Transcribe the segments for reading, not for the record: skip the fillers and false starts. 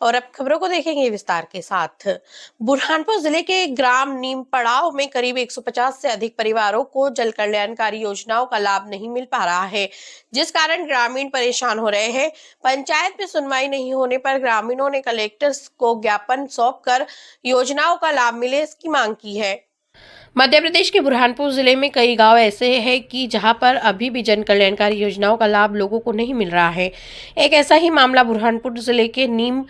और अब खबरों को देखेंगे विस्तार के साथ। बुरहानपुर जिले के ग्राम नीम पड़ाव में करीब 150 से अधिक परिवारों को जल कल्याणकारी योजनाओं का लाभ नहीं मिल पा रहा है, जिस कारण ग्रामीण परेशान हो रहे हैं। पंचायत में सुनवाई नहीं होने पर ग्रामीणों ने कलेक्टर को ज्ञापन सौंपकर योजनाओं का लाभ मिले इसकी मांग की है। मध्य प्रदेश के बुरहानपुर जिले में कई गांव ऐसे हैं कि जहां पर अभी भी जन कल्याणकारी योजनाओं का लाभ लोगों को नहीं मिल रहा है। एक ऐसा ही मामला बुरहानपुर जिले के नीम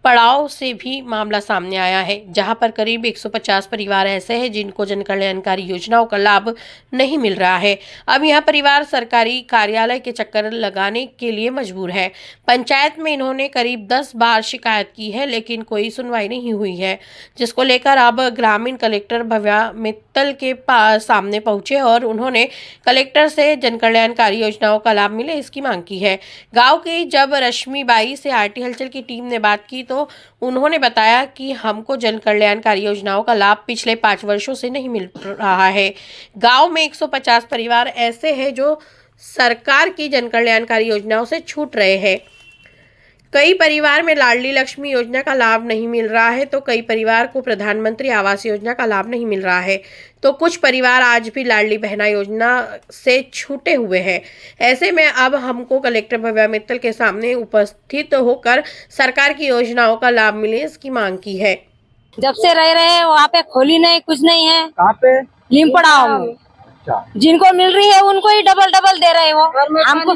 पड़ाव से भी मामला सामने आया है, जहां पर करीब 150 परिवार ऐसे हैं जिनको जन कल्याणकारी योजनाओं का लाभ नहीं मिल रहा है। अब यह परिवार सरकारी कार्यालय के चक्कर लगाने के लिए मजबूर है। पंचायत में इन्होंने करीब 10 बार शिकायत की है, लेकिन कोई सुनवाई नहीं हुई है, जिसको लेकर अब ग्रामीण कलेक्टर भव्या मित्तल के सामने पहुंचे और उन्होंने कलेक्टर से जन कल्याणकारी योजनाओं का लाभ मिले इसकी मांग की है। गाँव की जब रश्मिबाई से आरटी हलचल की टीम ने बात की तो उन्होंने बताया कि हमको जन कल्याणकारी योजनाओं का लाभ पिछले 5 वर्षों से नहीं मिल रहा है। गांव में 150 परिवार ऐसे हैं जो सरकार की जन कल्याणकारी योजनाओं से छूट रहे हैं। कई परिवार में लाडली लक्ष्मी योजना का लाभ नहीं मिल रहा है, तो कई परिवार को प्रधानमंत्री आवास योजना का लाभ नहीं मिल रहा है, तो कुछ परिवार आज भी लाडली बहना योजना से छूटे हुए हैं। ऐसे में अब हमको कलेक्टर भव्या मित्तल के सामने उपस्थित होकर सरकार की योजनाओं का लाभ मिले इसकी मांग की है। जब से रह रहे हैं वहाँ पे खोली नहीं, कुछ नहीं है। कहाँ पे? नीम पड़ाव में। अच्छा। जिनको मिल रही है उनको ही डबल डबल दे रहे हो। हमको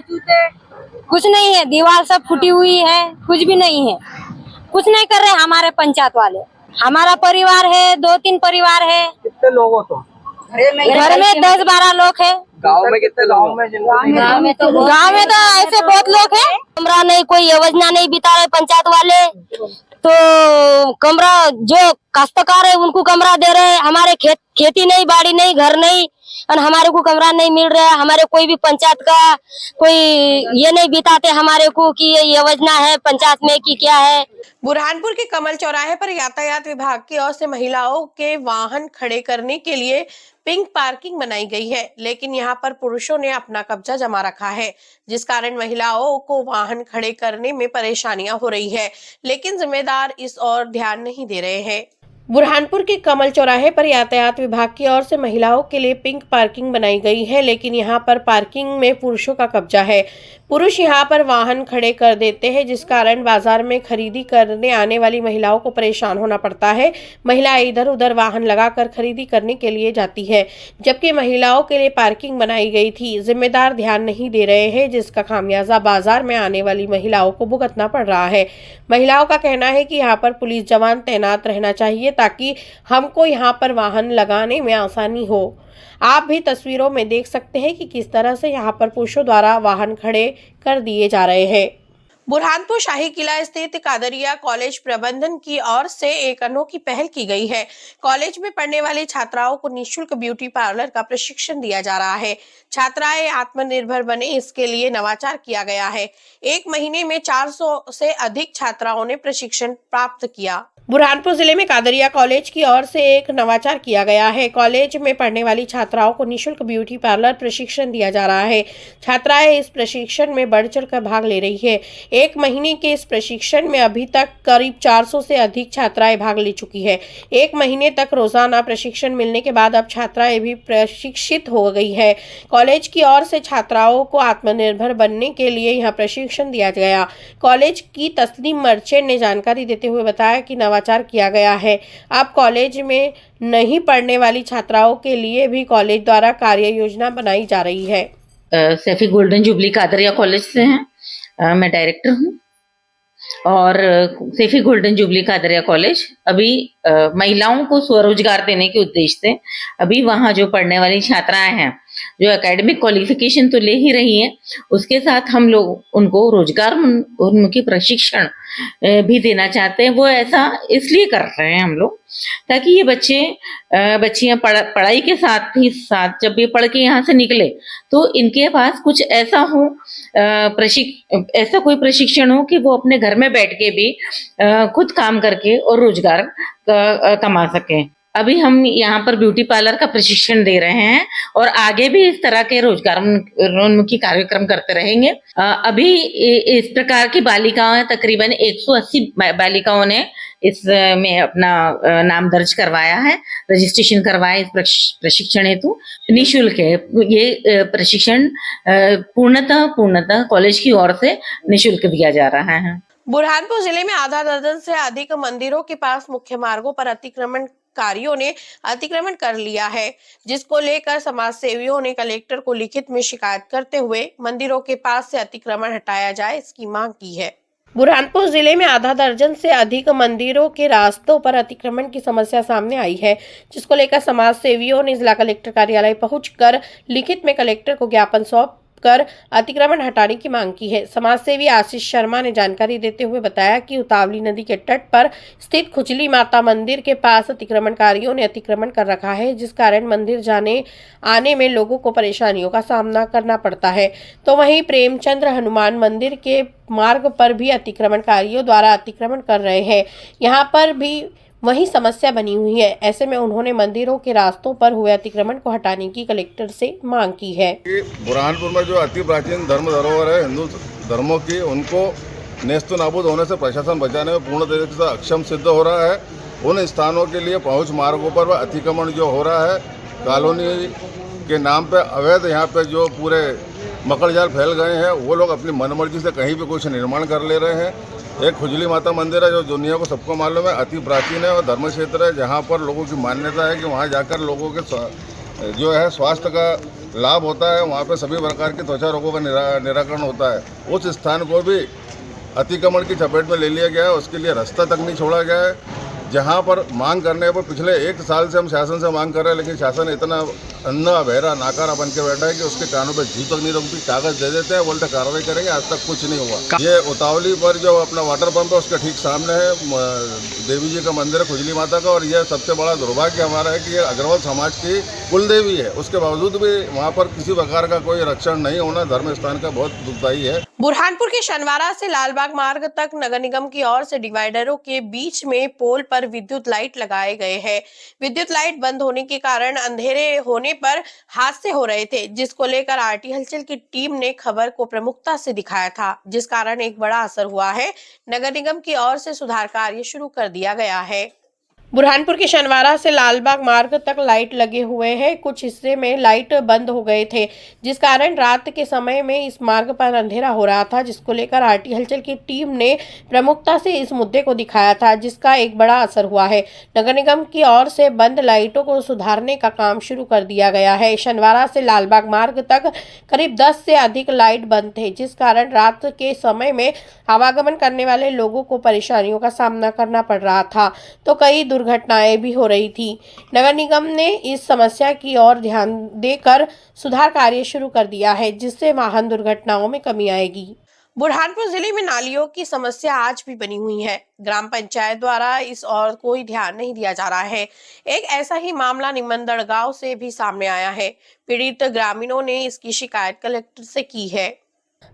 कुछ नहीं है, दीवार सब फूटी हुई है, कुछ भी नहीं है, कुछ नहीं कर रहे हमारे पंचायत वाले। हमारा परिवार है, 2-3 परिवार है। कितने लोग हो तुम? घर में 10-12 लोग है। गांव में कितने लोग? गाँव में तो ऐसे बहुत लोग है। कमरा नहीं, कोई योजना नहीं बिता रहे पंचायत वाले, तो कमरा जो काश्तकार है उनको कमरा दे रहे हैं। हमारे खेती नहीं, बाड़ी नहीं, घर नहीं, और हमारे को कमरा नहीं मिल रहा है। हमारे कोई भी पंचायत का कोई ये नहीं बिताते हमारे को कि ये योजना है पंचायत में कि क्या है। बुरहानपुर के कमल चौराहे पर यातायात विभाग की ओर से महिलाओं के वाहन खड़े करने के लिए पिंक पार्किंग बनाई गई है, लेकिन यहां पर पुरुषों ने अपना कब्जा जमा रखा है, जिस कारण महिलाओं को वाहन खड़े करने में परेशानियां हो रही है, लेकिन जिम्मेदार इस ओर ध्यान नहीं दे रहे हैं। बुरहानपुर के कमल चौराहे पर यातायात विभाग की ओर से महिलाओं के लिए पिंक पार्किंग बनाई गई है, लेकिन यहां पर पार्किंग में पुरुषों का कब्जा है। पुरुष यहां पर वाहन खड़े कर देते हैं, जिस कारण बाजार में खरीदी करने आने वाली महिलाओं को परेशान होना पड़ता है। महिलाएं इधर उधर वाहन लगाकर खरीदी करने के लिए जाती है, जबकि महिलाओं के लिए पार्किंग बनाई गई थी। जिम्मेदार ध्यान नहीं दे रहे हैं, जिसका खामियाजा बाजार में आने वाली महिलाओं को भुगतना पड़ रहा है। महिलाओं का कहना है कि यहाँ पर पुलिस जवान तैनात रहना चाहिए ताकि हमको यहाँ पर वाहन लगाने में आसानी हो। आप भी तस्वीरों में देख सकते हैं कि किस तरह से यहाँ पर पुरुषों द्वारा वाहन खड़े कर दिए जा रहे हैं। बुरहानपुर शाही किला स्थित कादरिया कॉलेज प्रबंधन की ओर से एक अनोखी पहल की गई है। कॉलेज में पढ़ने वाली छात्राओं को निःशुल्क ब्यूटी पार्लर का प्रशिक्षण दिया जा रहा है। छात्राएं आत्मनिर्भर बने इसके लिए नवाचार किया गया है। 1 महीने में 400 से अधिक छात्राओं ने प्रशिक्षण प्राप्त किया। बुरहानपुर जिले में कादरिया कॉलेज की ओर से एक नवाचार किया गया है। कॉलेज में पढ़ने वाली छात्राओं को निःशुल्क ब्यूटी पार्लर प्रशिक्षण दिया जा रहा है। छात्राएं इस प्रशिक्षण में बढ़ चढ़ कर भाग ले रही है। 1 महीने के इस प्रशिक्षण में अभी तक करीब 400 से अधिक छात्राएं भाग ले चुकी है। 1 महीने तक रोजाना प्रशिक्षण मिलने के बाद अब छात्राएं भी प्रशिक्षित हो गई है। कॉलेज की ओर से छात्राओं को आत्मनिर्भर बनने के लिए यह प्रशिक्षण दिया गया। कॉलेज की तस्लीम मर्चेंट ने जानकारी देते हुए बताया कि नवाचार किया गया है। अब कॉलेज में नहीं पढ़ने वाली छात्राओं के लिए भी कॉलेज द्वारा कार्य योजना बनाई जा रही है। Saifee golden jubilee Qadriya college से हैं। मैं डायरेक्टर हूं और Saifee golden jubilee Qadriya college अभी महिलाओं को स्वरोजगार देने के उद्देश्य से अभी वहाँ जो पढ़ने वाली छात्राएं हैं जो एकेडमिक क्वालिफिकेशन तो ले ही रही हैं, उसके साथ हम लोग उनको रोजगार उन्मुखी प्रशिक्षण भी देना चाहते हैं। वो ऐसा इसलिए कर रहे हैं हम लोग ताकि ये बच्चियां पढ़ाई के साथ ही साथ जब ये पढ़ के यहाँ से निकले तो इनके पास कुछ ऐसा हो, ऐसा कोई प्रशिक्षण हो कि वो अपने घर में बैठ के भी खुद काम करके और रोजगार कमा सकें। अभी हम यहाँ पर ब्यूटी पार्लर का प्रशिक्षण दे रहे हैं और आगे भी इस तरह के रोजगारोन्मुखी कार्यक्रम करते रहेंगे। अभी इस प्रकार की बालिकाएं तकरीबन 180 बालिकाओं ने इसमें अपना नाम दर्ज करवाया है, रजिस्ट्रेशन करवाया इस प्रशिक्षण हेतु। निःशुल्क है ये प्रशिक्षण, पूर्णतः कॉलेज की ओर से निःशुल्क दिया जा रहा है। बुरहानपुर जिले में आधा दर्जन से अधिक मंदिरों के पास मुख्य मार्गों पर अतिक्रमणकारियों ने अतिक्रमण कर लिया है, जिसको लेकर समाज सेवियों ने कलेक्टर को लिखित में शिकायत करते हुए मंदिरों के पास से अतिक्रमण हटाया जाए इसकी मांग की है। बुरहानपुर जिले में आधा दर्जन से अधिक मंदिरों के रास्तों पर अतिक्रमण की समस्या सामने आई है, जिसको लेकर समाज सेवियों ने जिला कलेक्टर कार्यालय पहुंचकर लिखित में कलेक्टर को ज्ञापन सौंप कर अतिक्रमण हटाने की मांग की है। समाज सेवी आशीष शर्मा ने जानकारी देते हुए बताया कि उतावली नदी के तट पर स्थित खुजली माता मंदिर के पास अतिक्रमणकारियों ने अतिक्रमण कर रखा है, जिस कारण मंदिर जाने आने में लोगों को परेशानियों का सामना करना पड़ता है। तो वहीं प्रेमचंद्र हनुमान मंदिर के मार्ग पर भी अतिक्रमणकारियों द्वारा अतिक्रमण कर रहे हैं, यहाँ पर भी वही समस्या बनी हुई है। ऐसे में उन्होंने मंदिरों के रास्तों पर हुए अतिक्रमण को हटाने की कलेक्टर से मांग की है। बुरहानपुर में जो अति प्राचीन धर्म धरोहर है हिंदू धर्मों की, उनको नेस्त नाबूद होने से प्रशासन बचाने में पूर्ण तरीके से अक्षम सिद्ध हो रहा है। उन स्थानों के लिए पहुंच मार्गों पर अतिक्रमण जो हो रहा है, कॉलोनी के नाम पे अवैध यहाँ पे जो पूरे मकड़ जाल फैल गए हैं, वो लोग अपनी मनमर्जी से कहीं भी कुछ निर्माण कर ले रहे हैं। एक खुजली माता मंदिर है जो दुनिया को सबको मालूम है, अति प्राचीन है और धर्म क्षेत्र है, जहाँ पर लोगों की मान्यता है कि वहाँ जाकर लोगों के जो है स्वास्थ्य का लाभ होता है। वहाँ पे सभी प्रकार की त्वचा रोगों का निराकरण होता है। उस स्थान को भी अतिक्रमण की चपेट में ले लिया गया है। उसके लिए रास्ता तक नहीं छोड़ा गया है। जहाँ पर मांग करने पर पिछले 1 साल से हम शासन से मांग कर रहे हैं, लेकिन शासन इतना अन्ना बहरा नाकारा बन के बैठा है कि उसके कानों पे जू तक नहीं रुकती। कागज दे देते हैं, बोलते कार्रवाई करेंगे, आज तक कुछ नहीं हुआ। ये उतावली पर जो अपना वाटर पंप है उसके ठीक सामने है देवी जी का मंदिर है, खुजली माता का। और यह सबसे बड़ा दुर्भाग्य हमारा है कि ये अग्रवाल समाज की कुल देवी है, उसके बावजूद भी वहाँ पर किसी प्रकार का कोई रक्षण नहीं होना धर्म स्थान का बहुत दुखदायी है। बुरहानपुर के शनवारा से लालबाग मार्ग तक नगर निगम की ओर से डिवाइडरों के बीच में पोल पर विद्युत लाइट लगाए गए हैं। विद्युत लाइट बंद होने के कारण अंधेरे होने पर हादसे हो रहे थे, जिसको लेकर आरटी हलचल की टीम ने खबर को प्रमुखता से दिखाया था, जिस कारण एक बड़ा असर हुआ है। नगर निगम की ओर से सुधार कार्य शुरू कर दिया गया है। बुरहानपुर के शनवारा से लालबाग मार्ग तक लाइट लगे हुए हैं। कुछ हिस्से में लाइट बंद हो गए थे, जिस कारण रात के समय में इस मार्ग पर अंधेरा हो रहा था, जिसको लेकर आरटी हलचल की टीम ने प्रमुखता से इस मुद्दे को दिखाया था, जिसका एक बड़ा असर हुआ है। नगर निगम की ओर से बंद लाइटों को सुधारने का काम शुरू कर दिया गया है। शनवारा से लालबाग मार्ग तक करीब 10 से अधिक लाइट बंद थे, जिस कारण रात के समय में आवागमन करने वाले लोगों को परेशानियों का सामना करना पड़ रहा था, तो कई दुर्घटनाएं भी हो रही थी। नगर निगम ने इस समस्या की ओर ध्यान देकर सुधार कार्य शुरू कर दिया है, जिससे वाहन दुर्घटनाओं में कमी आएगी। बुरहानपुर जिले में नालियों की समस्या आज भी बनी हुई है। ग्राम पंचायत द्वारा इस ओर कोई ध्यान नहीं दिया जा रहा है। एक ऐसा ही मामला निमंदड़ गांव से भी सामने आया है। पीड़ित ग्रामीणों ने इसकी शिकायत कलेक्टर से की है।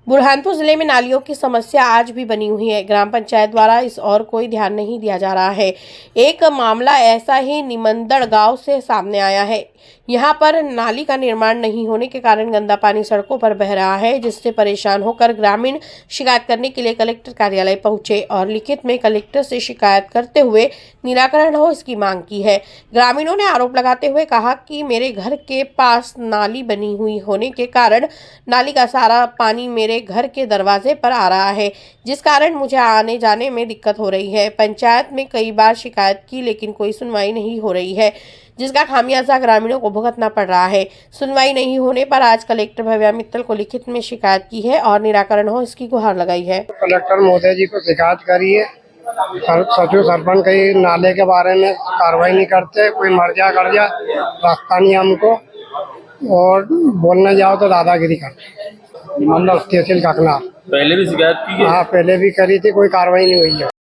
बुरहानपुर जिले में नालियों की समस्या आज भी बनी हुई है। ग्राम पंचायत द्वारा इस ओर कोई ध्यान नहीं दिया जा रहा है। एक मामला ऐसा ही निमंदड़ गांव से सामने आया है। यहाँ पर नाली का निर्माण नहीं होने के कारण गंदा पानी सड़कों पर बह रहा है, जिससे परेशान होकर ग्रामीण शिकायत करने के लिए कलेक्टर कार्यालय पहुंचे और लिखित में कलेक्टर से शिकायत करते हुए निराकरण हो इसकी मांग की है। ग्रामीणों ने आरोप लगाते हुए कहा कि मेरे घर के पास नाली बनी हुई होने के कारण नाली का सारा पानी मेरे घर के दरवाजे पर आ रहा है, जिस कारण मुझे आने जाने में दिक्कत हो रही है। पंचायत में कई बार शिकायत की, लेकिन कोई सुनवाई नहीं हो रही है, जिसका खामियाजा ग्रामीणों को भुगतना पड़ रहा है। सुनवाई नहीं होने पर आज कलेक्टर भव्या मित्तल को लिखित में शिकायत की है और निराकरण हो इसकी गुहार लगाई है। कलेक्टर महोदय जी को शिकायत करी है। सचिव सरपंच कई नाले के बारे में कार्रवाई नहीं करते, कोई मर जा कर जा रास्ता नहीं हमको, और बोलने जाओ तो दादागिरी करते। तहसील ककनार पहले भी शिकायत की है? हाँ, पहले भी करी थी, कोई कार्रवाई नहीं हुई है।